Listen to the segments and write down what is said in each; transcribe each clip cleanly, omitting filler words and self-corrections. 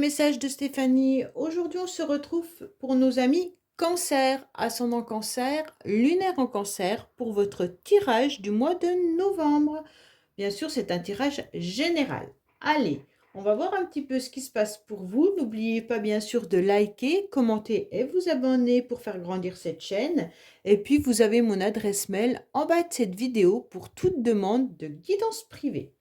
message de Stéphanie. Aujourd'hui, on se retrouve pour nos amis Cancer, ascendant Cancer, lunaire en Cancer, pour votre tirage du mois de novembre. Bien sûr, c'est un tirage général. Allez, on va voir un petit peu ce qui se passe pour vous. N'oubliez pas bien sûr de liker, commenter et vous abonner pour faire grandir cette chaîne. Et puis, vous avez mon adresse mail en bas de cette vidéo pour toute demande de guidance privée.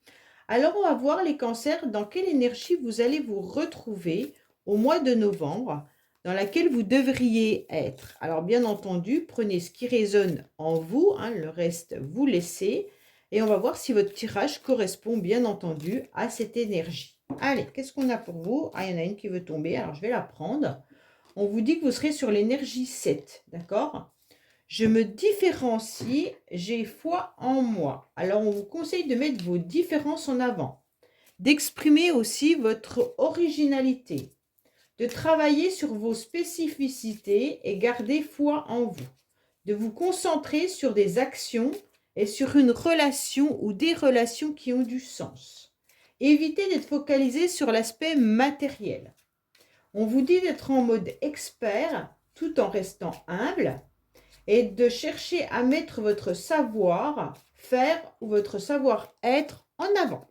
Alors, on va voir les cancers, dans quelle énergie vous allez vous retrouver au mois de novembre, dans laquelle vous devriez être. Alors, bien entendu, prenez ce qui résonne en vous, le reste, vous laissez. Et on va voir si votre tirage correspond, bien entendu, à cette énergie. Allez, qu'est-ce qu'on a pour vous? Ah, il y en a une qui veut tomber, alors je vais la prendre. On vous dit que vous serez sur l'énergie 7, d'accord? Je me différencie, j'ai foi en moi. Alors, on vous conseille de mettre vos différences en avant, d'exprimer aussi votre originalité, de travailler sur vos spécificités et garder foi en vous, de vous concentrer sur des actions et sur une relation ou des relations qui ont du sens. Évitez d'être focalisé sur l'aspect matériel. On vous dit d'être en mode expert tout en restant humble, et de chercher à mettre votre savoir-faire ou votre savoir-être en avant.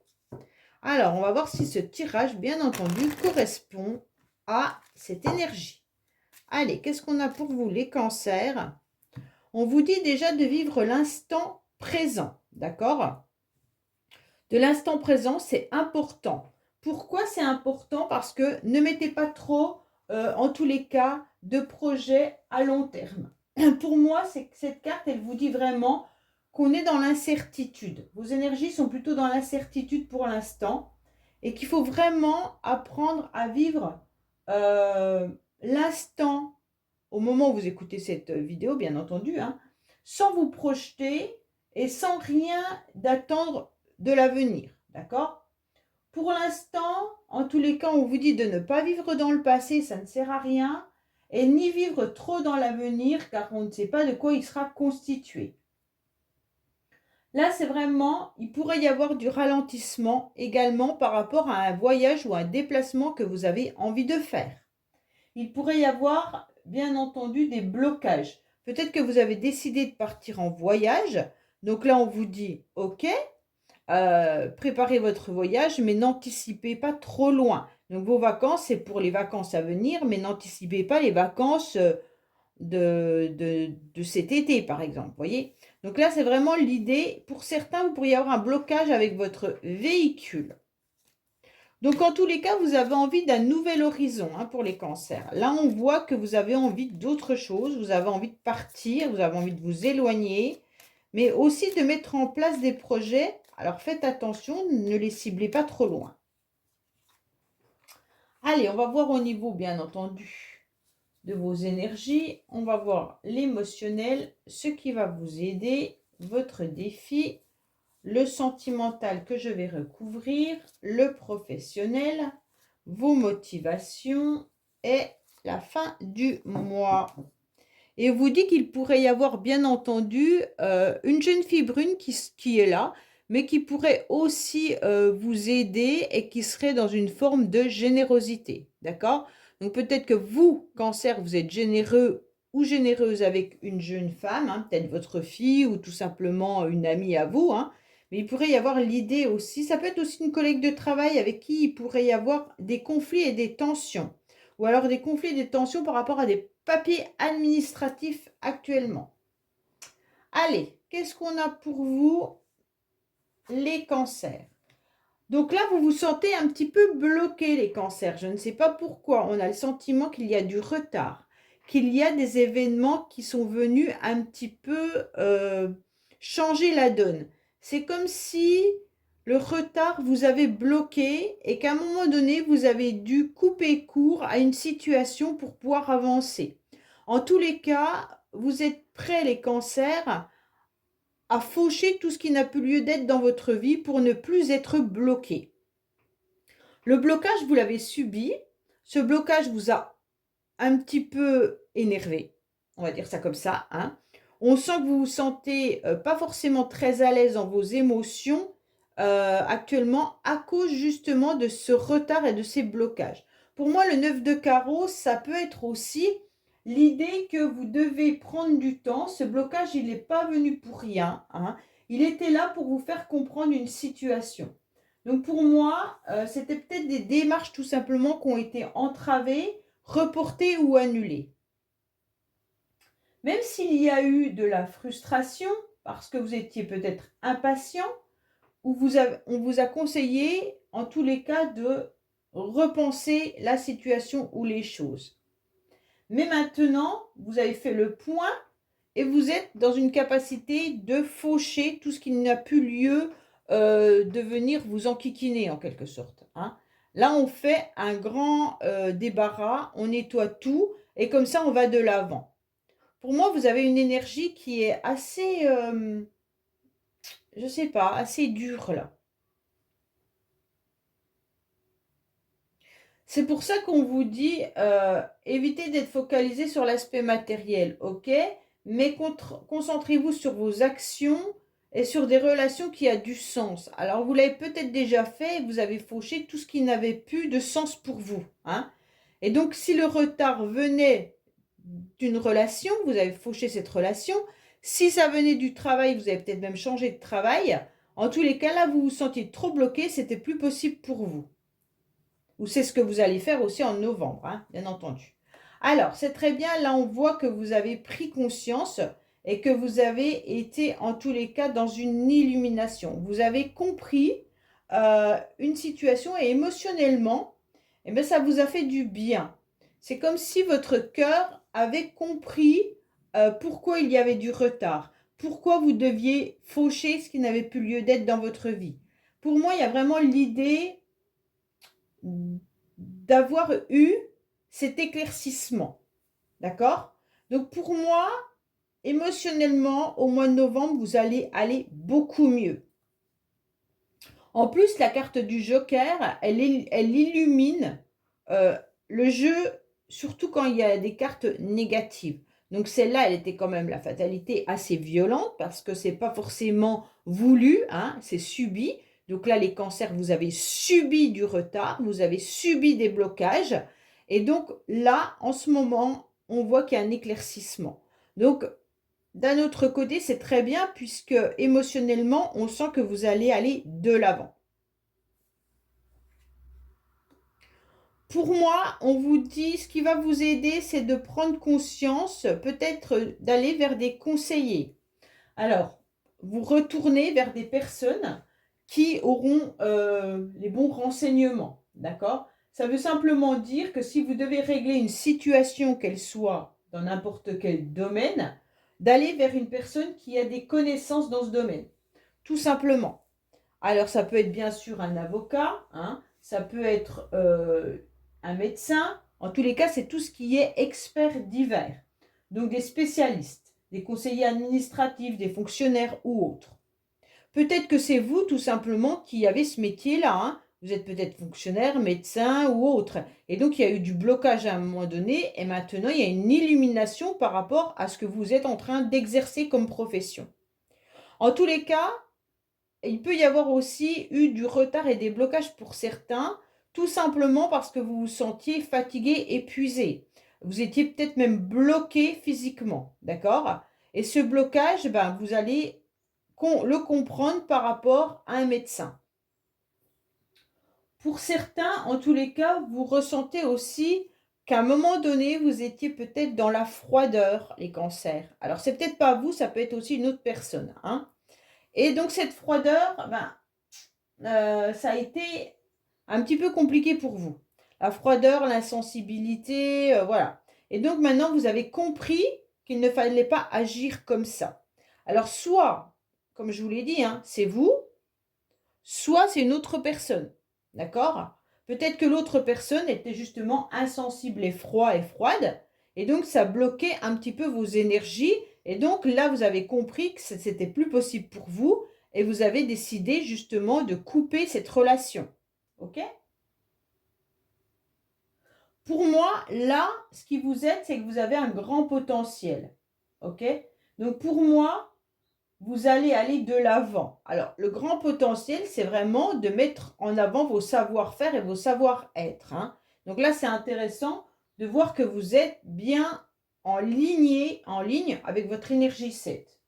Alors, on va voir si ce tirage, bien entendu, correspond à cette énergie. Allez, qu'est-ce qu'on a pour vous, les cancers? On vous dit déjà de vivre l'instant présent, d'accord? De l'instant présent, c'est important. Pourquoi c'est important? Parce que ne mettez pas trop, en tous les cas, de projets à long terme. Pour moi, cette carte, elle vous dit vraiment qu'on est dans l'incertitude. Vos énergies sont plutôt dans l'incertitude pour l'instant et qu'il faut vraiment apprendre à vivre l'instant au moment où vous écoutez cette vidéo, bien entendu, sans vous projeter et sans rien d'attendre de l'avenir, d'accord? Pour l'instant, en tous les cas, on vous dit de ne pas vivre dans le passé, ça ne sert à rien, et ni vivre trop dans l'avenir, car on ne sait pas de quoi il sera constitué. Là, c'est vraiment, il pourrait y avoir du ralentissement également par rapport à un voyage ou un déplacement que vous avez envie de faire. Il pourrait y avoir, bien entendu, des blocages. Peut-être que vous avez décidé de partir en voyage, donc là, on vous dit, ok, préparez votre voyage, mais n'anticipez pas trop loin. Donc, vos vacances, c'est pour les vacances à venir, mais n'anticipez pas les vacances de cet été, par exemple. Voyez? Donc là, c'est vraiment l'idée. Pour certains, vous pourriez avoir un blocage avec votre véhicule. Donc, en tous les cas, vous avez envie d'un nouvel horizon pour les cancers. Là, on voit que vous avez envie d'autre chose. Vous avez envie de partir, vous avez envie de vous éloigner, mais aussi de mettre en place des projets. Alors, faites attention, ne les ciblez pas trop loin. Allez, on va voir au niveau, bien entendu, de vos énergies. On va voir l'émotionnel, ce qui va vous aider, votre défi, le sentimental que je vais recouvrir, le professionnel, vos motivations et la fin du mois. Et vous dit qu'il pourrait y avoir, bien entendu, une jeune fille brune qui est là, mais qui pourrait aussi vous aider et qui serait dans une forme de générosité. D'accord? Donc peut-être que vous, Cancer, vous êtes généreux ou généreuse avec une jeune femme, peut-être votre fille ou tout simplement une amie à vous. Mais il pourrait y avoir l'idée aussi, ça peut être aussi une collègue de travail avec qui il pourrait y avoir des conflits et des tensions. Ou alors des conflits et des tensions par rapport à des papiers administratifs actuellement. Allez, qu'est-ce qu'on a pour vous, les cancers? Donc là, vous vous sentez un petit peu bloqué, les cancers. Je ne sais pas pourquoi. On a le sentiment qu'il y a du retard, qu'il y a des événements qui sont venus un petit peu changer la donne. C'est comme si le retard vous avait bloqué et qu'à un moment donné, vous avez dû couper court à une situation pour pouvoir avancer. En tous les cas, vous êtes prêts, les cancers, à faucher tout ce qui n'a plus lieu d'être dans votre vie pour ne plus être bloqué. Le blocage, vous l'avez subi. Ce blocage vous a un petit peu énervé. On va dire ça comme ça. On sent que vous vous sentez pas forcément très à l'aise dans vos émotions actuellement à cause justement de ce retard et de ces blocages. pour moi, le 9 de carreau, ça peut être aussi l'idée que vous devez prendre du temps. Ce blocage, il n'est pas venu pour rien, hein. Il était là pour vous faire comprendre une situation. Donc pour moi, c'était peut-être des démarches tout simplement qui ont été entravées, reportées ou annulées. Même s'il y a eu de la frustration, parce que vous étiez peut-être impatient, ou on vous a conseillé, en tous les cas, de repenser la situation ou les choses. Mais maintenant, vous avez fait le point et vous êtes dans une capacité de faucher tout ce qui n'a plus lieu de venir vous enquiquiner en quelque sorte, hein. Là, on fait un grand débarras, on nettoie tout et comme ça, on va de l'avant. Pour moi, vous avez une énergie qui est assez, je sais pas, assez dure là. C'est pour ça qu'on vous dit, évitez d'être focalisé sur l'aspect matériel, ok? Mais concentrez-vous sur vos actions et sur des relations qui a du sens. Alors, vous l'avez peut-être déjà fait, vous avez fauché tout ce qui n'avait plus de sens pour vous, hein? Et donc, si le retard venait d'une relation, vous avez fauché cette relation. Si ça venait du travail, vous avez peut-être même changé de travail. En tous les cas, là, vous vous sentiez trop bloqué, c'était plus possible pour vous. Ou c'est ce que vous allez faire aussi en novembre, hein, bien entendu. Alors, c'est très bien, là on voit que vous avez pris conscience et que vous avez été en tous les cas dans une illumination. Vous avez compris une situation et émotionnellement, eh bien, ça vous a fait du bien. C'est comme si votre cœur avait compris pourquoi il y avait du retard, pourquoi vous deviez faucher ce qui n'avait plus lieu d'être dans votre vie. Pour moi, il y a vraiment l'idée d'avoir eu cet éclaircissement. D'accord? Donc pour moi, émotionnellement, au mois de novembre, vous allez aller beaucoup mieux. En plus, la carte du Joker, elle illumine le jeu, surtout quand il y a des cartes négatives. Donc celle-là, elle était quand même la fatalité assez violente parce que c'est pas forcément voulu, hein, c'est subi. Donc là, les cancers, vous avez subi du retard, vous avez subi des blocages. Et donc là, en ce moment, on voit qu'il y a un éclaircissement. Donc, d'un autre côté, c'est très bien puisque émotionnellement, on sent que vous allez aller de l'avant. Pour moi, on vous dit, ce qui va vous aider, c'est de prendre conscience, peut-être d'aller vers des conseillers. Alors, vous retournez vers des personnes qui auront les bons renseignements, d'accord? Ça veut simplement dire que si vous devez régler une situation, qu'elle soit dans n'importe quel domaine, d'aller vers une personne qui a des connaissances dans ce domaine, tout simplement. Alors, ça peut être bien sûr un avocat, hein, ça peut être un médecin. En tous les cas, c'est tout ce qui est expert divers. Donc, des spécialistes, des conseillers administratifs, des fonctionnaires ou autres. Peut-être que c'est vous, tout simplement, qui avez ce métier-là, hein. Vous êtes peut-être fonctionnaire, médecin ou autre. Et donc, il y a eu du blocage à un moment donné. Et maintenant, il y a une illumination par rapport à ce que vous êtes en train d'exercer comme profession. En tous les cas, il peut y avoir aussi eu du retard et des blocages pour certains, tout simplement parce que vous vous sentiez fatigué, épuisé. Vous étiez peut-être même bloqué physiquement, d'accord? Et ce blocage, ben, vous allez le comprendre par rapport à un médecin. Pour certains, en tous les cas, vous ressentez aussi qu'à un moment donné, vous étiez peut-être dans la froideur, les cancers. Alors, c'est peut-être pas vous, ça peut être aussi une autre personne, hein. Et donc, cette froideur, ben, ça a été un petit peu compliqué pour vous. La froideur, l'insensibilité, voilà. Et donc maintenant, vous avez compris qu'il ne fallait pas agir comme ça. Alors, soit, comme je vous l'ai dit, hein, c'est vous, soit c'est une autre personne. D'accord? Peut-être que l'autre personne était justement insensible et froide. Et donc, ça bloquait un petit peu vos énergies. Et donc, là, vous avez compris que c'était plus possible pour vous. Et vous avez décidé justement de couper cette relation. OK? Pour moi, là, ce qui vous aide, c'est que vous avez un grand potentiel. OK? Donc, pour moi, vous allez aller de l'avant. Alors, le grand potentiel, c'est vraiment de mettre en avant vos savoir-faire et vos savoir-être, hein. Donc là, c'est intéressant de voir que vous êtes bien en ligne avec votre énergie 7.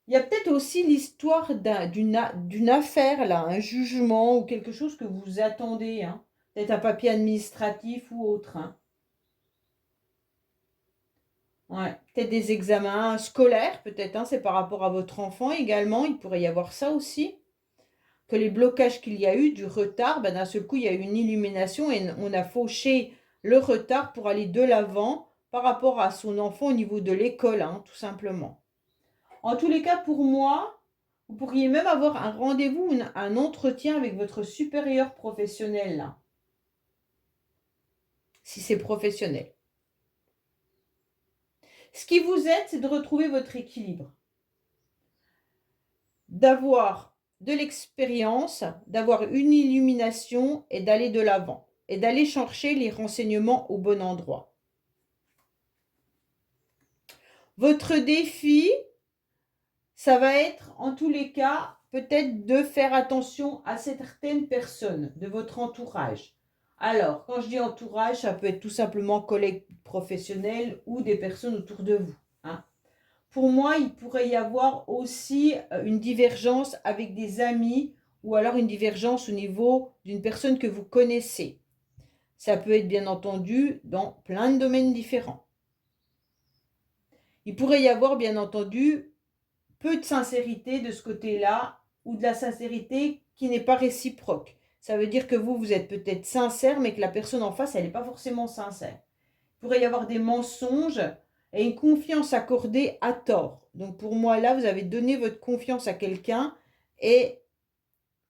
Il y a peut-être aussi l'histoire d'une affaire, là, un jugement ou quelque chose que vous attendez, hein. Peut-être un papier administratif ou autre, hein. Ouais, peut-être des examens scolaires, peut-être, hein, c'est par rapport à votre enfant également, il pourrait y avoir ça aussi. Que les blocages qu'il y a eu, du retard, ben d'un seul coup, il y a eu une illumination et on a fauché le retard pour aller de l'avant par rapport à son enfant au niveau de l'école, hein, tout simplement. En tous les cas, pour moi, vous pourriez même avoir un rendez-vous, un entretien avec votre supérieur professionnel, là, si c'est professionnel. Ce qui vous aide, c'est de retrouver votre équilibre, d'avoir de l'expérience, d'avoir une illumination et d'aller de l'avant et d'aller chercher les renseignements au bon endroit. Votre défi, ça va être en tous les cas peut-être de faire attention à certaines personnes de votre entourage. Alors, quand je dis entourage, ça peut être tout simplement collègues professionnels ou des personnes autour de vous, hein. Pour moi, il pourrait y avoir aussi une divergence avec des amis ou alors une divergence au niveau d'une personne que vous connaissez. Ça peut être bien entendu dans plein de domaines différents. Il pourrait y avoir bien entendu peu de sincérité de ce côté-là ou de la sincérité qui n'est pas réciproque. Ça veut dire que vous êtes peut-être sincère, mais que la personne en face, elle n'est pas forcément sincère. Il pourrait y avoir des mensonges et une confiance accordée à tort. Donc pour moi, là, vous avez donné votre confiance à quelqu'un et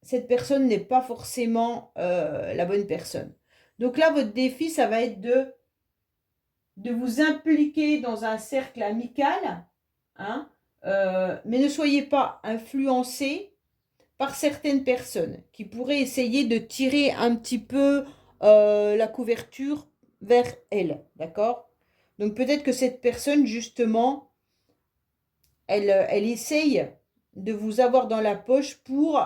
cette personne n'est pas forcément la bonne personne. Donc là, votre défi, ça va être de vous impliquer dans un cercle amical, hein, mais ne soyez pas influencé par certaines personnes qui pourraient essayer de tirer un petit peu la couverture vers elle, d'accord? Donc peut-être que cette personne, justement, elle essaye de vous avoir dans la poche pour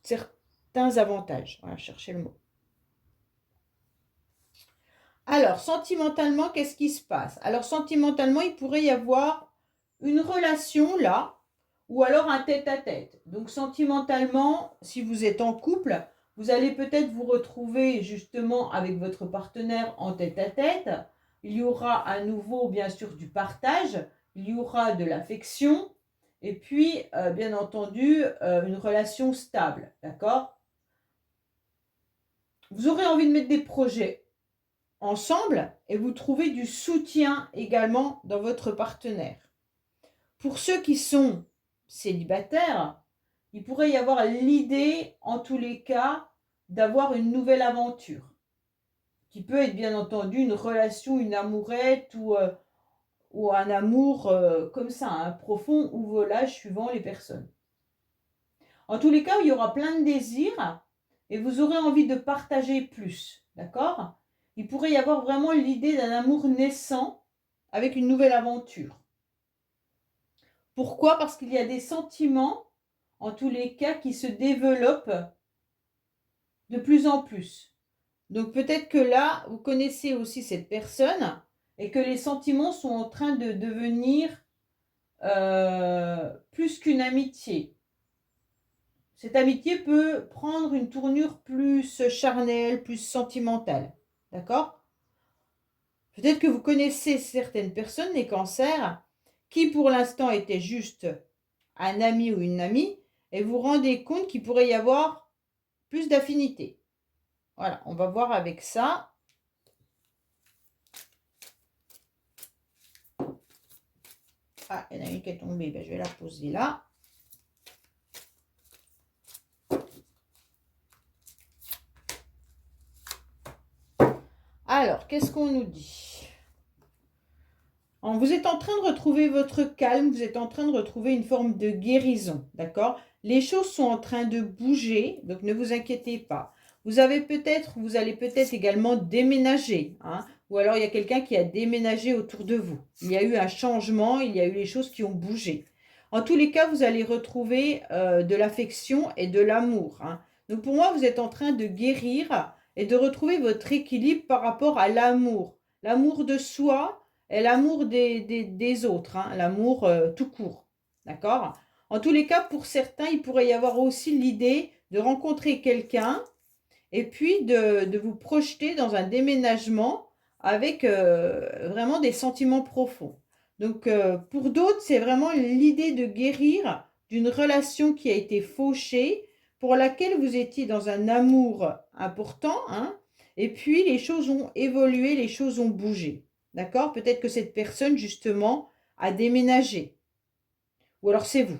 certains avantages. Voilà, chercher le mot. Alors, sentimentalement, qu'est-ce qui se passe? Alors, sentimentalement, il pourrait y avoir une relation là, ou alors un tête-à-tête. Donc, sentimentalement, si vous êtes en couple, vous allez peut-être vous retrouver justement avec votre partenaire en tête-à-tête. Il y aura à nouveau, bien sûr, du partage, il y aura de l'affection, et puis, bien entendu, une relation stable, d'accord? Vous aurez envie de mettre des projets ensemble et vous trouvez du soutien également dans votre partenaire. Pour ceux qui sont célibataires, il pourrait y avoir l'idée, en tous les cas, d'avoir une nouvelle aventure, qui peut être bien entendu une relation, une amourette ou un amour comme ça, un profond ou volage suivant les personnes. En tous les cas, il y aura plein de désirs et vous aurez envie de partager plus, d'accord? Il pourrait y avoir vraiment l'idée d'un amour naissant avec une nouvelle aventure. Pourquoi? Parce qu'il y a des sentiments, en tous les cas, qui se développent de plus en plus. Donc peut-être que là, vous connaissez aussi cette personne et que les sentiments sont en train de devenir plus qu'une amitié. Cette amitié peut prendre une tournure plus charnelle, plus sentimentale. D'accord? Peut-être que vous connaissez certaines personnes, les cancers, qui pour l'instant étaient juste un ami ou une amie, et vous vous rendez compte qu'il pourrait y avoir plus d'affinité. Voilà, on va voir avec ça. Ah, il y en a une qui est tombée, ben, je vais la poser là. Alors, qu'est-ce qu'on nous dit? Vous êtes en train de retrouver votre calme, vous êtes en train de retrouver une forme de guérison, d'accord? Les choses sont en train de bouger, donc ne vous inquiétez pas. Vous allez peut-être également déménager, hein, ou alors il y a quelqu'un qui a déménagé autour de vous. Il y a eu un changement, il y a eu les choses qui ont bougé. En tous les cas, vous allez retrouver de l'affection et de l'amour, hein. Donc pour moi, vous êtes en train de guérir et de retrouver votre équilibre par rapport à l'amour. L'amour de soi et l'amour des autres, hein, l'amour tout court. D'accord? En tous les cas, pour certains, il pourrait y avoir aussi l'idée de rencontrer quelqu'un et puis de vous projeter dans un déménagement avec vraiment des sentiments profonds. Donc pour d'autres, c'est vraiment l'idée de guérir d'une relation qui a été fauchée, pour laquelle vous étiez dans un amour important, hein, et puis les choses ont évolué, les choses ont bougé. D'accord? Peut-être que cette personne, justement, a déménagé. Ou alors c'est vous.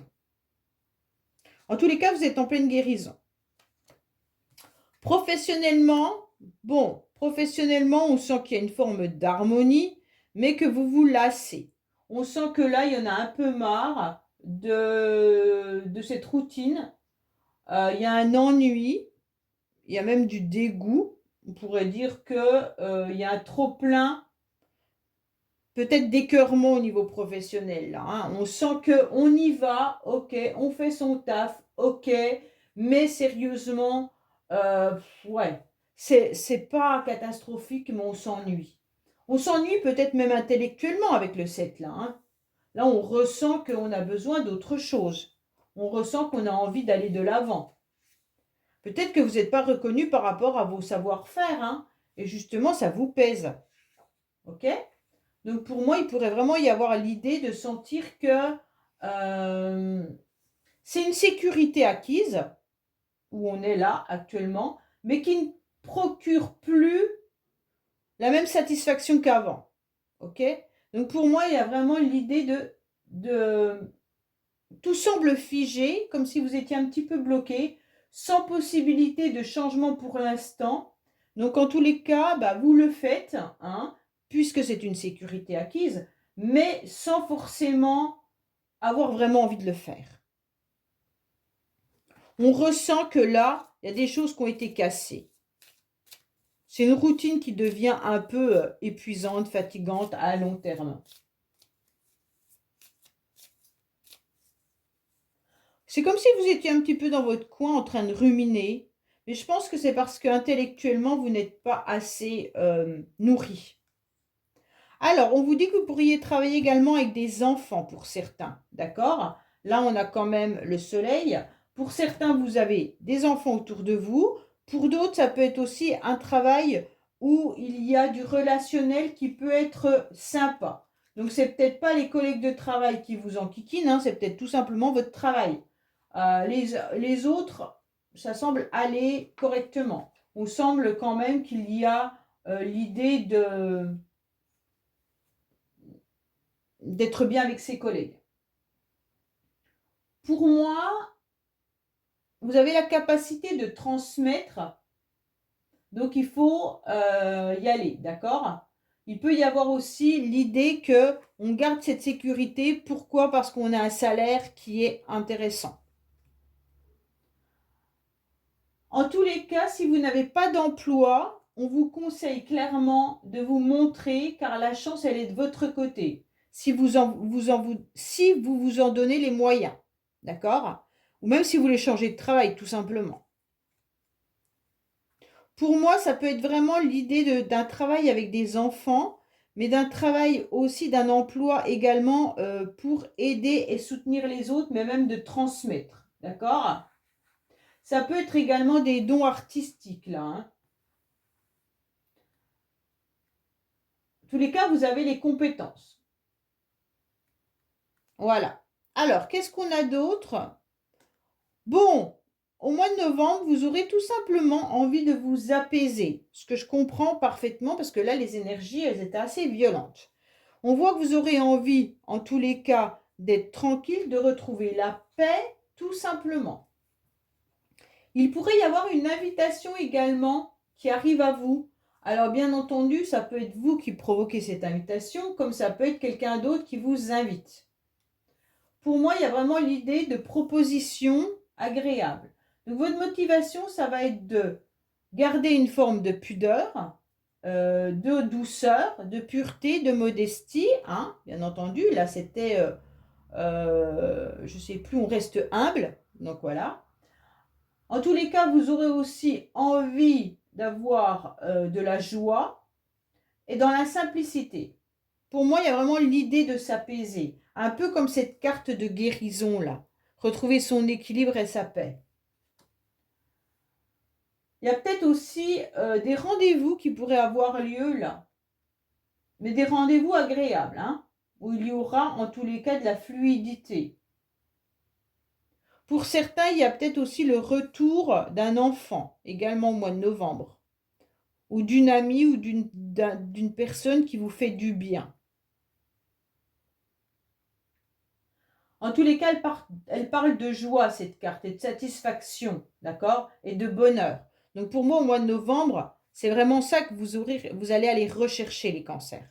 En tous les cas, vous êtes en pleine guérison. Professionnellement, bon, professionnellement, on sent qu'il y a une forme d'harmonie, mais que vous vous lassez. On sent que là, il y en a un peu marre de cette routine. Il y a un ennui, il y a même du dégoût. On pourrait dire que, il y a un trop-plein, peut-être d'écœurement au niveau professionnel, là, hein. On sent qu'on y va, ok, on fait son taf, ok, mais sérieusement, ouais, c'est pas catastrophique, mais on s'ennuie. On s'ennuie peut-être même intellectuellement avec le 7 là, hein. Là, on ressent qu'on a besoin d'autre chose. On ressent qu'on a envie d'aller de l'avant. Peut-être que vous n'êtes pas reconnu par rapport à vos savoir-faire, hein, et justement, ça vous pèse. Ok? Donc pour moi, il pourrait vraiment y avoir l'idée de sentir que euh, c'est une sécurité acquise, où on est là actuellement, mais qui ne procure plus la même satisfaction qu'avant. Ok? Donc pour moi, il y a vraiment l'idée de... Tout semble figé, comme si vous étiez un petit peu bloqué, sans possibilité de changement pour l'instant. Donc en tous les cas, bah, vous le faites, hein, puisque c'est une sécurité acquise, mais sans forcément avoir vraiment envie de le faire. On ressent que là, il y a des choses qui ont été cassées. C'est une routine qui devient un peu épuisante, fatigante à long terme. C'est comme si vous étiez un petit peu dans votre coin en train de ruminer, mais je pense que c'est parce qu'intellectuellement, vous n'êtes pas assez nourri. Alors, on vous dit que vous pourriez travailler également avec des enfants pour certains, d'accord? Là, on a quand même le soleil. Pour certains, vous avez des enfants autour de vous. Pour d'autres, ça peut être aussi un travail où il y a du relationnel qui peut être sympa. Donc, c'est peut-être pas les collègues de travail qui vous enquiquinent, hein, c'est peut-être tout simplement votre travail. Les autres, ça semble aller correctement. On semble quand même qu'il y a l'idée d'être bien avec ses collègues. Pour moi, vous avez la capacité de transmettre, donc il faut y aller, d'accord? Il peut y avoir aussi l'idée que on garde cette sécurité. Pourquoi? Parce qu'on a un salaire qui est intéressant. En tous les cas, si vous n'avez pas d'emploi, on vous conseille clairement de vous montrer, car la chance, elle est de votre côté. Si si vous vous en donnez les moyens, d'accord? Ou même si vous voulez changer de travail, tout simplement. Pour moi, ça peut être vraiment l'idée d'un travail avec des enfants, mais d'un travail aussi, d'un emploi également pour aider et soutenir les autres, mais même de transmettre, d'accord? Ça peut être également des dons artistiques, là, hein. En tous les cas, vous avez les compétences. Voilà. Alors, qu'est-ce qu'on a d'autre? Bon, au mois de novembre, vous aurez tout simplement envie de vous apaiser. Ce que je comprends parfaitement parce que là, les énergies, elles étaient assez violentes. On voit que vous aurez envie, en tous les cas, d'être tranquille, de retrouver la paix, tout simplement. Il pourrait y avoir une invitation également qui arrive à vous. Alors bien entendu, ça peut être vous qui provoquez cette invitation, comme ça peut être quelqu'un d'autre qui vous invite. Pour moi, il y a vraiment l'idée de proposition agréable. Donc votre motivation, ça va être de garder une forme de pudeur, de douceur, de pureté, de modestie, hein, bien entendu. Là, c'était, je ne sais plus, on reste humble, donc voilà. En tous les cas, vous aurez aussi envie d'avoir de la joie et dans la simplicité. Pour moi, il y a vraiment l'idée de s'apaiser, un peu comme cette carte de guérison là. Retrouver son équilibre et sa paix. Il y a peut-être aussi des rendez-vous qui pourraient avoir lieu là. Mais des rendez-vous agréables, hein, où il y aura en tous les cas de la fluidité. Pour certains, il y a peut-être aussi le retour d'un enfant, également au mois de novembre, ou d'une amie ou d'une personne qui vous fait du bien. En tous les cas, elle parle de joie, cette carte, et de satisfaction, d'accord, et de bonheur. Donc pour moi, au mois de novembre, c'est vraiment ça que vous allez aller rechercher, les cancers.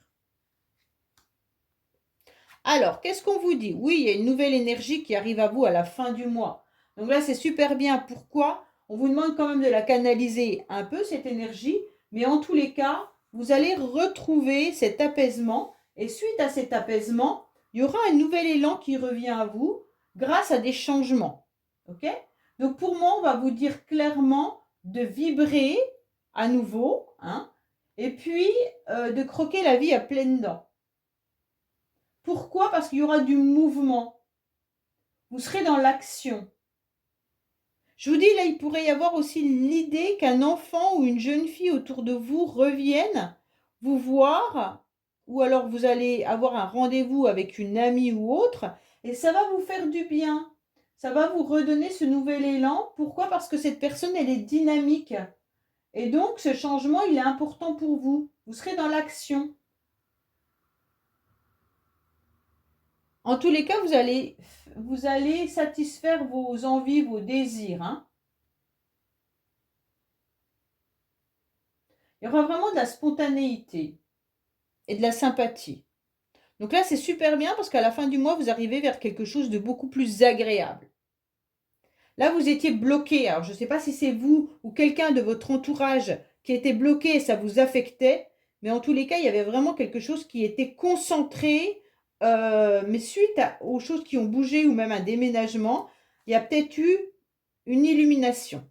Alors, qu'est-ce qu'on vous dit? Oui, il y a une nouvelle énergie qui arrive à vous à la fin du mois. Donc là, c'est super bien. Pourquoi? On vous demande quand même de la canaliser un peu, cette énergie, mais en tous les cas, vous allez retrouver cet apaisement. Et suite à cet apaisement, il y aura un nouvel élan qui revient à vous grâce à des changements. OK? Donc pour moi, on va vous dire clairement de vibrer à nouveau, hein, et puis de croquer la vie à pleines dents. Pourquoi? Parce qu'il y aura du mouvement. Vous serez dans l'action. Je vous dis, là, il pourrait y avoir aussi l'idée qu'un enfant ou une jeune fille autour de vous revienne vous voir, ou alors vous allez avoir un rendez-vous avec une amie ou autre, et ça va vous faire du bien. Ça va vous redonner ce nouvel élan. Pourquoi? Parce que cette personne, elle est dynamique. Et donc, ce changement, il est important pour vous. Vous serez dans l'action. En tous les cas, vous allez satisfaire vos envies, vos désirs, hein. Il y aura vraiment de la spontanéité et de la sympathie. Donc là, c'est super bien parce qu'à la fin du mois, vous arrivez vers quelque chose de beaucoup plus agréable. Là, vous étiez bloqué. Alors, je ne sais pas si c'est vous ou quelqu'un de votre entourage qui était bloqué et ça vous affectait. Mais en tous les cas, il y avait vraiment quelque chose qui était concentré. Mais suite aux choses qui ont bougé ou même un déménagement, il y a peut-être eu une illumination.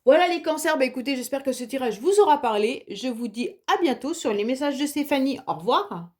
Voilà les cancers, écoutez, j'espère que ce tirage vous aura parlé. Je vous dis à bientôt sur les messages de Stéphanie. Au revoir.